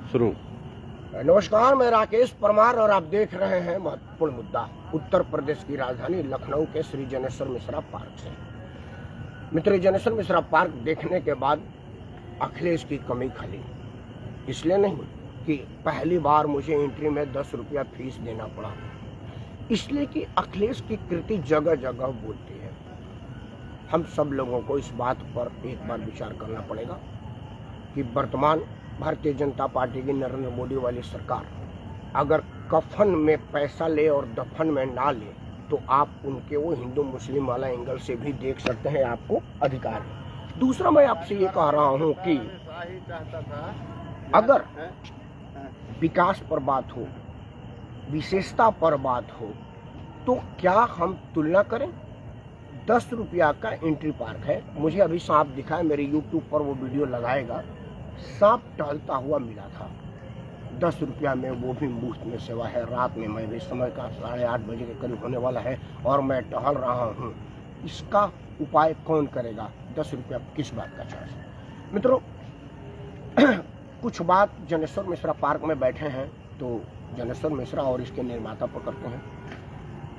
शुरू। नमस्कार, मैं राकेश परमार और आप देख रहे हैं महत्वपूर्ण मुद्दा। उत्तर प्रदेश की राजधानी लखनऊ के श्री जनेश्वर मिश्रा पार्क से। मित्र, जनेश्वर मिश्रा पार्क देखने के बाद अखिलेश की कमी खली। इसलिए नहीं कि पहली बार मुझे एंट्री में 10 रुपया फीस देना पड़ा, इसलिए कि अखिलेश की कृति जगह जगह बोलती है। हम सब लोगों को इस बात पर एक बार विचार करना पड़ेगा कि वर्तमान भारतीय जनता पार्टी की नरेंद्र मोदी वाली सरकार अगर कफन में पैसा ले और दफन में ना ले तो आप उनके वो हिंदू मुस्लिम वाला एंगल से भी देख सकते हैं, आपको अधिकार है। दूसरा, मैं आपसे ये कह रहा हूँ कि अगर विकास पर बात हो, विशेषता पर बात हो, तो क्या हम तुलना करें? 10 रुपया का एंट्री पार्क है। मुझे अभी सांप दिखा है, मेरे यूट्यूब पर वो वीडियो लगाएगा। सांप टहलता हुआ मिला था 10 रुपया में, वो भी मुफ्त में सेवा है। रात में मैं भी, समय का 8:30 बजे के करीब होने वाला है और मैं टहल रहा हूँ। इसका उपाय कौन करेगा? 10 रुपया किस बात का चार्ज? मित्रों, कुछ बात जनेश्वर मिश्रा पार्क में बैठे हैं तो जनेश्वर मिश्रा और इसके निर्माता पर करते हैं।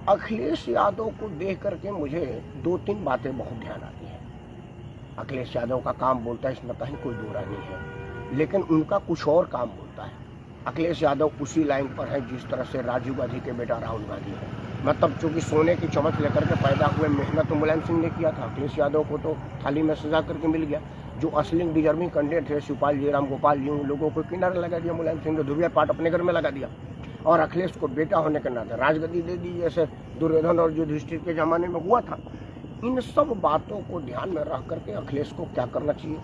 अखिलेश यादव को देख करके मुझे 2-3 बातें बहुत ध्यान आती है। अखिलेश यादव का काम बोलता है, इसमें कहीं कोई दो राय नहीं है, लेकिन उनका कुछ और काम बोलता है। अखिलेश यादव उसी लाइन पर है जिस तरह से राजीव गांधी के बेटा राहुल गांधी है। मतलब चूंकि सोने की चमच लेकर के पैदा हुए, मेहनत तो मुलायम सिंह ने किया था। अखिलेश यादव को तो थाली में सजा करके मिल गया। जो असली डिजर्विंग कैंडिडेट थे, शिवपाल जी, राम गोपाल जी, उन लोगों को किनारे लगा दिया मुलायम सिंह ने। धुरिया पाट अपने घर में लगा दिया और अखिलेश को बेटा होने के नाते राजगद्दी दे दी, जैसे दुर्योधन और युधिष्ठिर के जमाने में हुआ था। इन सब बातों को ध्यान में रख करके अखिलेश को क्या करना चाहिए?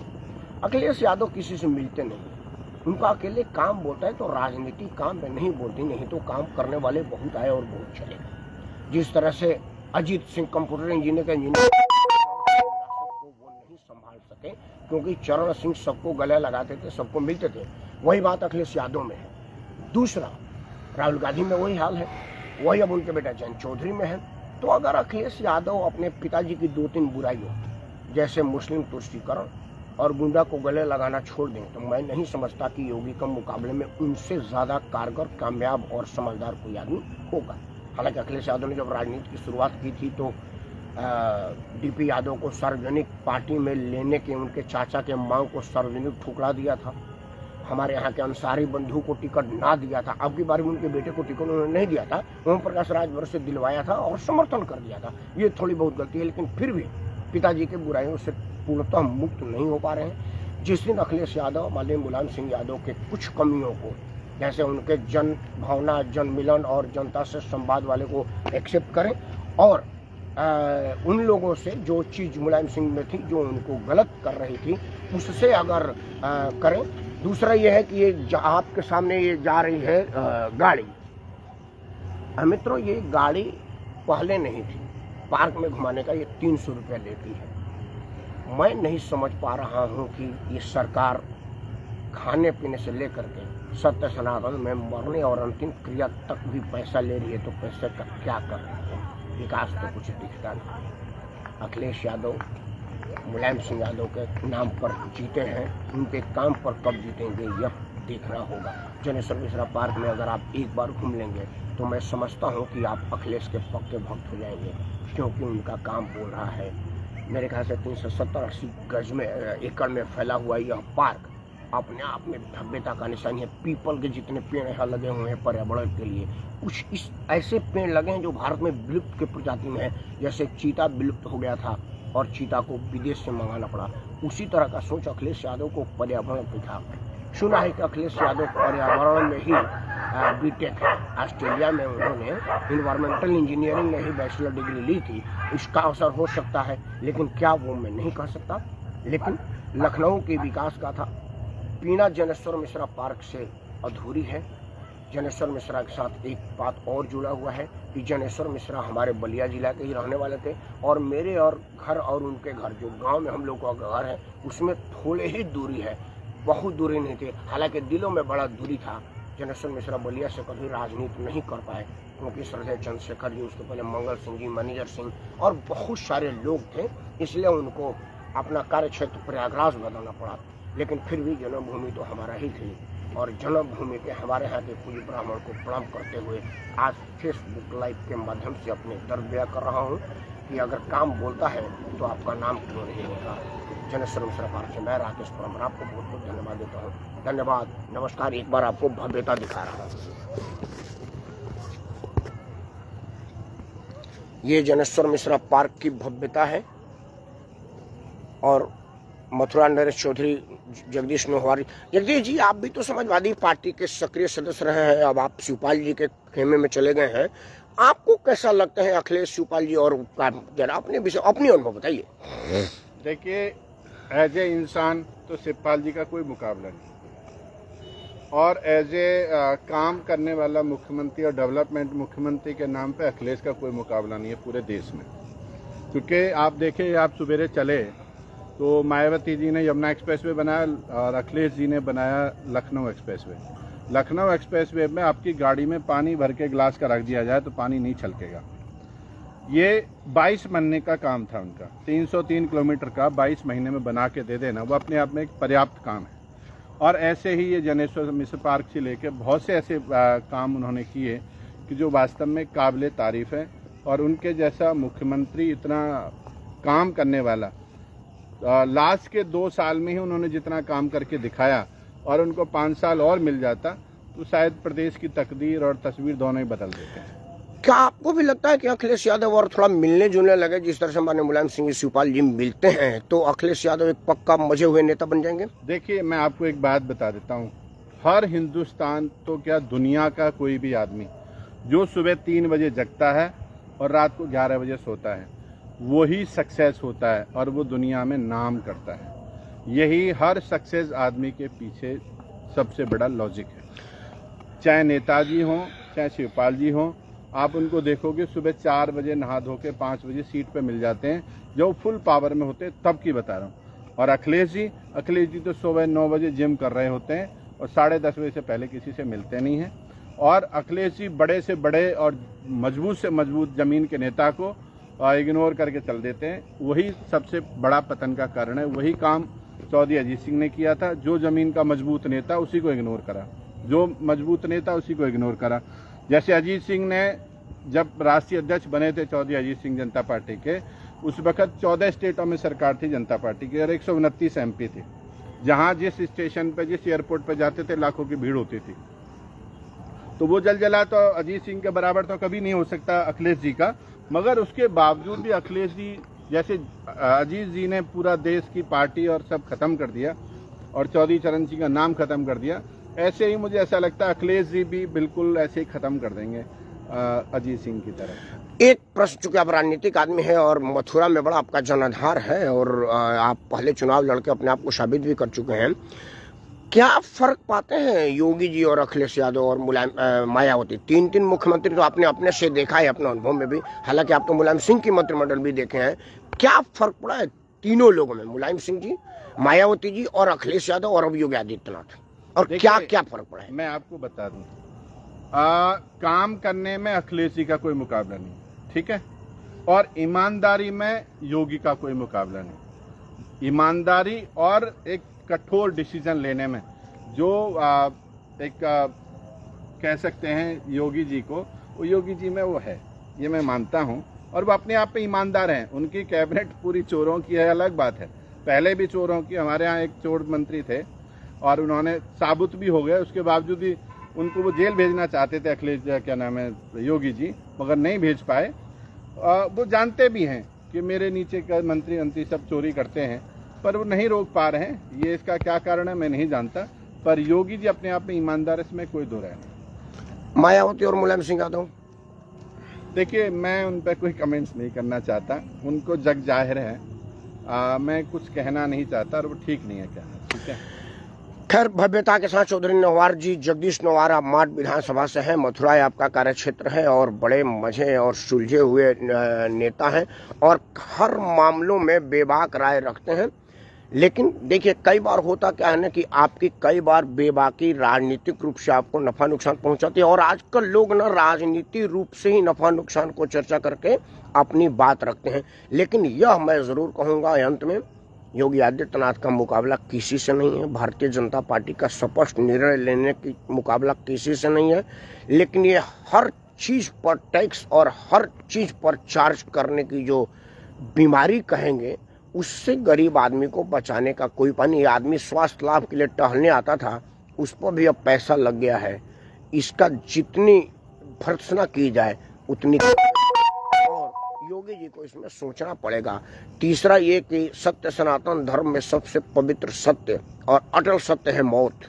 अखिलेश यादव किसी से मिलते नहीं, उनका अकेले काम बोलता है। तो राजनीति काम में नहीं बोलती, नहीं तो काम करने वाले बहुत आए और बहुत चले। जिस तरह से अजीत सिंह कंप्यूटर इंजीनियर का इंजीनियर को वो नहीं संभाल सके क्योंकि चरण सिंह सबको गले लगाते थे, सबको मिलते थे। वही बात अखिलेश यादव में है। दूसरा, राहुल गांधी में वही हाल है, वही अब उनके बेटा जयंत चौधरी में है। तो अगर अखिलेश यादव अपने पिताजी की 2-3 बुराइयों जैसे मुस्लिम तुष्टीकरण और गुंडा को गले लगाना छोड़ दें तो मैं नहीं समझता कि योगी के मुकाबले में उनसे ज्यादा कारगर, कामयाब और समझदार कोई आदमी होगा। हालांकि अखिलेश यादव ने जब राजनीति की शुरुआत की थी तो डीपी यादव को सार्वजनिक पार्टी में लेने के उनके चाचा के मांग को सार्वजनिक ठुकरा दिया था। हमारे यहाँ के अंसारी बंधु को टिकट ना दिया था। अब की बार में उनके बेटे को टिकट उन्होंने नहीं दिया था, ओम प्रकाश राजभर से दिलवाया था और समर्थन कर दिया था। ये थोड़ी बहुत गलती है, लेकिन फिर भी पिताजी के बुराइयों से पूर्णतः मुक्त नहीं हो पा रहे हैं। जिस दिन अखिलेश यादव, माननीय मुलायम सिंह यादव के कुछ कमियों को, जैसे उनके जन भावना, जन मिलन और जनता से संवाद वाले को एक्सेप्ट करें और उन लोगों से जो चीज मुलायम सिंह में थी, जो उनको गलत कर रही थी, उससे अगर करें। दूसरा ये है कि ये आपके सामने ये जा रही है गाड़ी। मित्रों, ये गाड़ी पहले नहीं थी, पार्क में घुमाने का ये 300 रुपया लेती है। मैं नहीं समझ पा रहा हूँ कि ये सरकार खाने पीने से लेकर के सत्य सनातन में मरने और अंतिम क्रिया तक भी पैसा ले रही है, तो पैसे का क्या कर रही है? विकास तो कुछ दिखता नहीं। अखिलेश यादव मुलायम सिंह यादव के नाम पर जीते हैं, उनके काम पर कब जीतेंगे यह देखना होगा। जनेश्वर मिश्रा पार्क में अगर आप एक बार घूम लेंगे तो मैं समझता हूं कि आप अखिलेश के पक्के भक्त हो जाएंगे, क्योंकि उनका काम बोल रहा है। मेरे ख्याल से 370-80 गज में, एकड़ में फैला हुआ यह पार्क अपने आप में भव्यता का निशान है। पीपल के जितने पेड़ यहाँ लगे हुए हैं पर्यावरण के लिए, कुछ इस ऐसे पेड़ लगे हैं जो भारत में विलुप्त के प्रजाति में है। जैसे चीता विलुप्त हो गया था और चीता को विदेश से मंगाना पड़ा, उसी तरह का सोच अखिलेश यादव को पर्यावरण पे था। सुना है कि अखिलेश यादव पर्यावरण में ही बीटेक है। ऑस्ट्रेलिया में उन्होंने इन्वायरमेंटल इंजीनियरिंग में ही बैचलर डिग्री ली थी। इसका अवसर हो सकता है, लेकिन क्या वो मैं नहीं कह सकता। लेकिन लखनऊ के विकास का था बिना जनेश्वर मिश्रा पार्क से अधूरी है। जनेश्वर मिश्रा के साथ एक बात और जुड़ा हुआ है कि जनेश्वर मिश्रा हमारे बलिया जिला के ही रहने वाले थे और मेरे और घर और उनके घर, जो गांव में हम लोग का घर है, उसमें थोड़े ही दूरी है, बहुत दूरी नहीं थी। हालांकि दिलों में बड़ा दूरी था। जनेश्वर मिश्रा बलिया से कभी राजनीति नहीं कर पाए क्योंकि श्रद्धेय चंद्रशेखर जी, उसके पहले मंगल सिंह जी, मैनेजर सिंह और बहुत सारे लोग थे, इसलिए उनको अपना कार्य क्षेत्र प्रयागराज बदलना पड़ा। लेकिन फिर भी जन्मभूमि तो हमारा ही थी। और जन्मभूमि के हमारे यहाँ के पूज्य ब्राह्मण को प्रणाम करते हुए आज फेसबुक लाइव के माध्यम से अपने दर्द बयां कर रहा हूँ कि अगर काम बोलता है तो आपका नाम क्यों नहीं होता। जनेश्वर मिश्रा पार्क से मैं राकेश परमार आपको बहुत बहुत धन्यवाद देता हूँ। धन्यवाद, नमस्कार। एक बार आपको भव्यता दिखा रहा हूँ। ये जनेश्वर मिश्रा पार्क की भव्यता है और मथुरा नरेश चौधरी, जगदीश नोहवारी। जगदीश जी, आप भी तो समाजवादी पार्टी के सक्रिय सदस्य रहे हैं, अब आप शिवपाल जी के खेमे में चले गए हैं। आपको कैसा लगता है अखिलेश, शिवपाल जी और जरा अपने विषय अपनी अनुभव बताइए। देखिए, एज ए इंसान तो शिवपाल जी का कोई मुकाबला नहीं, और एज ए काम करने वाला मुख्यमंत्री और डेवलपमेंट मुख्यमंत्री के नाम पे अखिलेश का कोई मुकाबला नहीं है पूरे देश में। क्योंकि आप देखें, आप सवेरे चले तो मायावती जी ने यमुना एक्सप्रेसवे बनाया और अखिलेश जी ने बनाया लखनऊ एक्सप्रेसवे। लखनऊ एक्सप्रेसवे में आपकी गाड़ी में पानी भर के ग्लास का रख दिया जाए तो पानी नहीं छलकेगा। ये 22 महीने का काम था उनका, 303 किलोमीटर का 22 महीने में बना के दे देना, वो अपने आप में एक पर्याप्त काम है। और ऐसे ही ये जनेश्वर मिश्र पार्क से लेके बहुत से ऐसे काम उन्होंने किए कि जो वास्तव में काबिल तारीफ है। और उनके जैसा मुख्यमंत्री इतना काम करने वाला, लास्ट के 2 साल में ही उन्होंने जितना काम करके दिखाया, और उनको 5 साल और मिल जाता तो शायद प्रदेश की तकदीर और तस्वीर दोनों ही बदल देते हैं। क्या आपको भी लगता है कि अखिलेश यादव और थोड़ा मिलने जुलने लगे, जिस तरह से हमारे मुलायम सिंह शिवपाल जी मिलते हैं, तो अखिलेश यादव एक पक्का मजे हुए नेता बन जाएंगे? देखिए, मैं आपको एक बात बता देता हूँ, हर हिंदुस्तान तो क्या दुनिया का कोई भी आदमी जो सुबह 3 बजे जगता है और रात को 11 बजे सोता है, वही सक्सेस होता है और वो दुनिया में नाम करता है। यही हर सक्सेस आदमी के पीछे सबसे बड़ा लॉजिक है। चाहे नेताजी हों, चाहे शिवपाल जी हों, आप उनको देखोगे सुबह 4 बजे नहा धो के 5 बजे सीट पे मिल जाते हैं, जो फुल पावर में होते हैं, तब की बता रहा हूँ। और अखिलेश जी तो सुबह 9 बजे जिम कर रहे होते हैं और 10:30 बजे से पहले किसी से मिलते नहीं हैं। और अखिलेश जी बड़े से बड़े और मजबूत से मजबूत जमीन के नेता को इग्नोर करके चल देते हैं। वही सबसे बड़ा पतन का कारण है। वही काम चौधरी अजीत सिंह ने किया था, जो जमीन का मजबूत नेता उसी को इग्नोर करा, जो मजबूत नेता उसी को इग्नोर करा। जैसे अजीत सिंह ने जब राष्ट्रीय अध्यक्ष बने थे, चौधरी अजीत सिंह जनता पार्टी के, उस वक्त 14 स्टेटों में सरकार थी जनता पार्टी की और 129 MP थे, जहां जिस स्टेशन पे, जिस एयरपोर्ट पे जाते थे लाखों की भीड़ होती थी। तो वो जलजला तो अजीत सिंह के बराबर तो कभी नहीं हो सकता अखिलेश जी का, मगर उसके बावजूद भी अखिलेश जी जैसे अजीत जी ने पूरा देश की पार्टी और सब खत्म कर दिया और चौधरी चरण सिंह का नाम खत्म कर दिया, ऐसे ही मुझे ऐसा लगता है अखिलेश जी भी बिल्कुल ऐसे ही खत्म कर देंगे अजीत सिंह की तरह। एक प्रश्न, चूंकि आप राजनीतिक आदमी हैं और मथुरा में बड़ा आपका जनाधार है और आप पहले चुनाव लड़के अपने आप को साबित भी कर चुके हैं, क्या फर्क पाते हैं योगी जी और अखिलेश यादव और मुलायम मायावती? 3 मुख्यमंत्री तो आपने अपने से देखा है, अपने अनुभव में भी, हालांकि आप तो मुलायम सिंह की मंत्रिमंडल भी देखे हैं। क्या फर्क पड़ा है तीनों लोगों में, मुलायम सिंह जी, मायावती जी और अखिलेश यादव और अब योगी आदित्यनाथ, और क्या क्या फर्क पड़ा है? मैं आपको बता दूं, काम करने में अखिलेश जी का कोई मुकाबला नहीं, ठीक है, और ईमानदारी में योगी का कोई मुकाबला नहीं। ईमानदारी और एक कठोर डिसीजन लेने में जो कह सकते हैं योगी जी को, वो योगी जी में वो है, ये मैं मानता हूँ। और वो अपने आप पे ईमानदार हैं। उनकी कैबिनेट पूरी चोरों की है, अलग बात है, पहले भी चोरों की, हमारे यहाँ एक चोर मंत्री थे और उन्होंने साबुत भी हो गए, उसके बावजूद भी उनको वो जेल भेजना चाहते थे अखिलेश, क्या नाम है, योगी जी, मगर नहीं भेज पाए। वो जानते भी हैं कि मेरे नीचे का मंत्री सब चोरी करते हैं, पर वो नहीं रोक पा रहे हैं। ये इसका क्या कारण है मैं नहीं जानता, पर योगी जी अपने आप में ईमानदार, इसमें कोई दो राय नहीं। मायावती और मुलायम सिंह यादव, देखिए, मैं उन पर कोई कमेंट्स नहीं करना चाहता, उनको जग जाहिर है, मैं कुछ कहना नहीं चाहता और वो ठीक नहीं है कहना, ठीक है। खैर, भव्यता के साथ चौधरी नौवार जी, जगदीश नौवार, आप माट विधानसभा से हैं, मथुरा आपका कार्यक्षेत्र है और बड़े मजे और सुलझे हुए नेता हैं और हर मामलों में बेबाक राय रखते हैं। लेकिन देखिए, कई बार होता क्या है ना कि आपकी कई बार बेबाकी राजनीतिक रूप से आपको नफा नुकसान पहुंचाती है, और आजकल लोग ना राजनीतिक रूप से ही नफा नुकसान को चर्चा करके अपनी बात रखते हैं। लेकिन यह मैं जरूर कहूंगा अंत में योगी आदित्यनाथ का मुकाबला किसी से नहीं है, भारतीय जनता पार्टी का स्पष्ट निर्णय लेने की मुकाबला किसी से नहीं है, लेकिन ये हर चीज पर टैक्स और हर चीज पर चार्ज करने की जो बीमारी कहेंगे, उससे गरीब आदमी को बचाने का कोई उपाय नहीं। ये आदमी स्वास्थ्य लाभ के लिए टहलने आता था, उस पर भी अब पैसा लग गया है। इसका जितनी भर्त्सना की जाए उतनी, और योगी जी को इसमें सोचना पड़ेगा। तीसरा ये कि सत्य सनातन धर्म में सबसे पवित्र सत्य और अटल सत्य है मौत।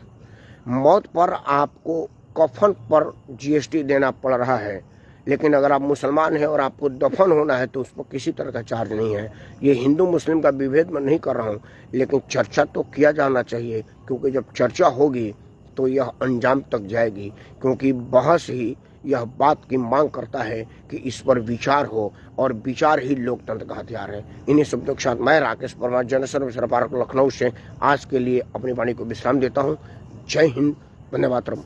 मौत पर आपको कफन पर जीएसटी देना पड़ रहा है, लेकिन अगर आप मुसलमान हैं और आपको दफन होना है तो उस पर किसी तरह का चार्ज नहीं है। ये हिंदू मुस्लिम का विभेद मैं नहीं कर रहा हूँ, लेकिन चर्चा तो किया जाना चाहिए, क्योंकि जब चर्चा होगी तो यह अंजाम तक जाएगी, क्योंकि बहस ही यह बात की मांग करता है कि इस पर विचार हो, और विचार ही लोकतंत्र का हथियार है। इन्हीं शब्दों के साथ मैं राकेश परमार, जनसर्विस पार्क लखनऊ से आज के लिए अपनी वाणी को विश्राम देता हूँ। जय हिंद, वंदे मातरम।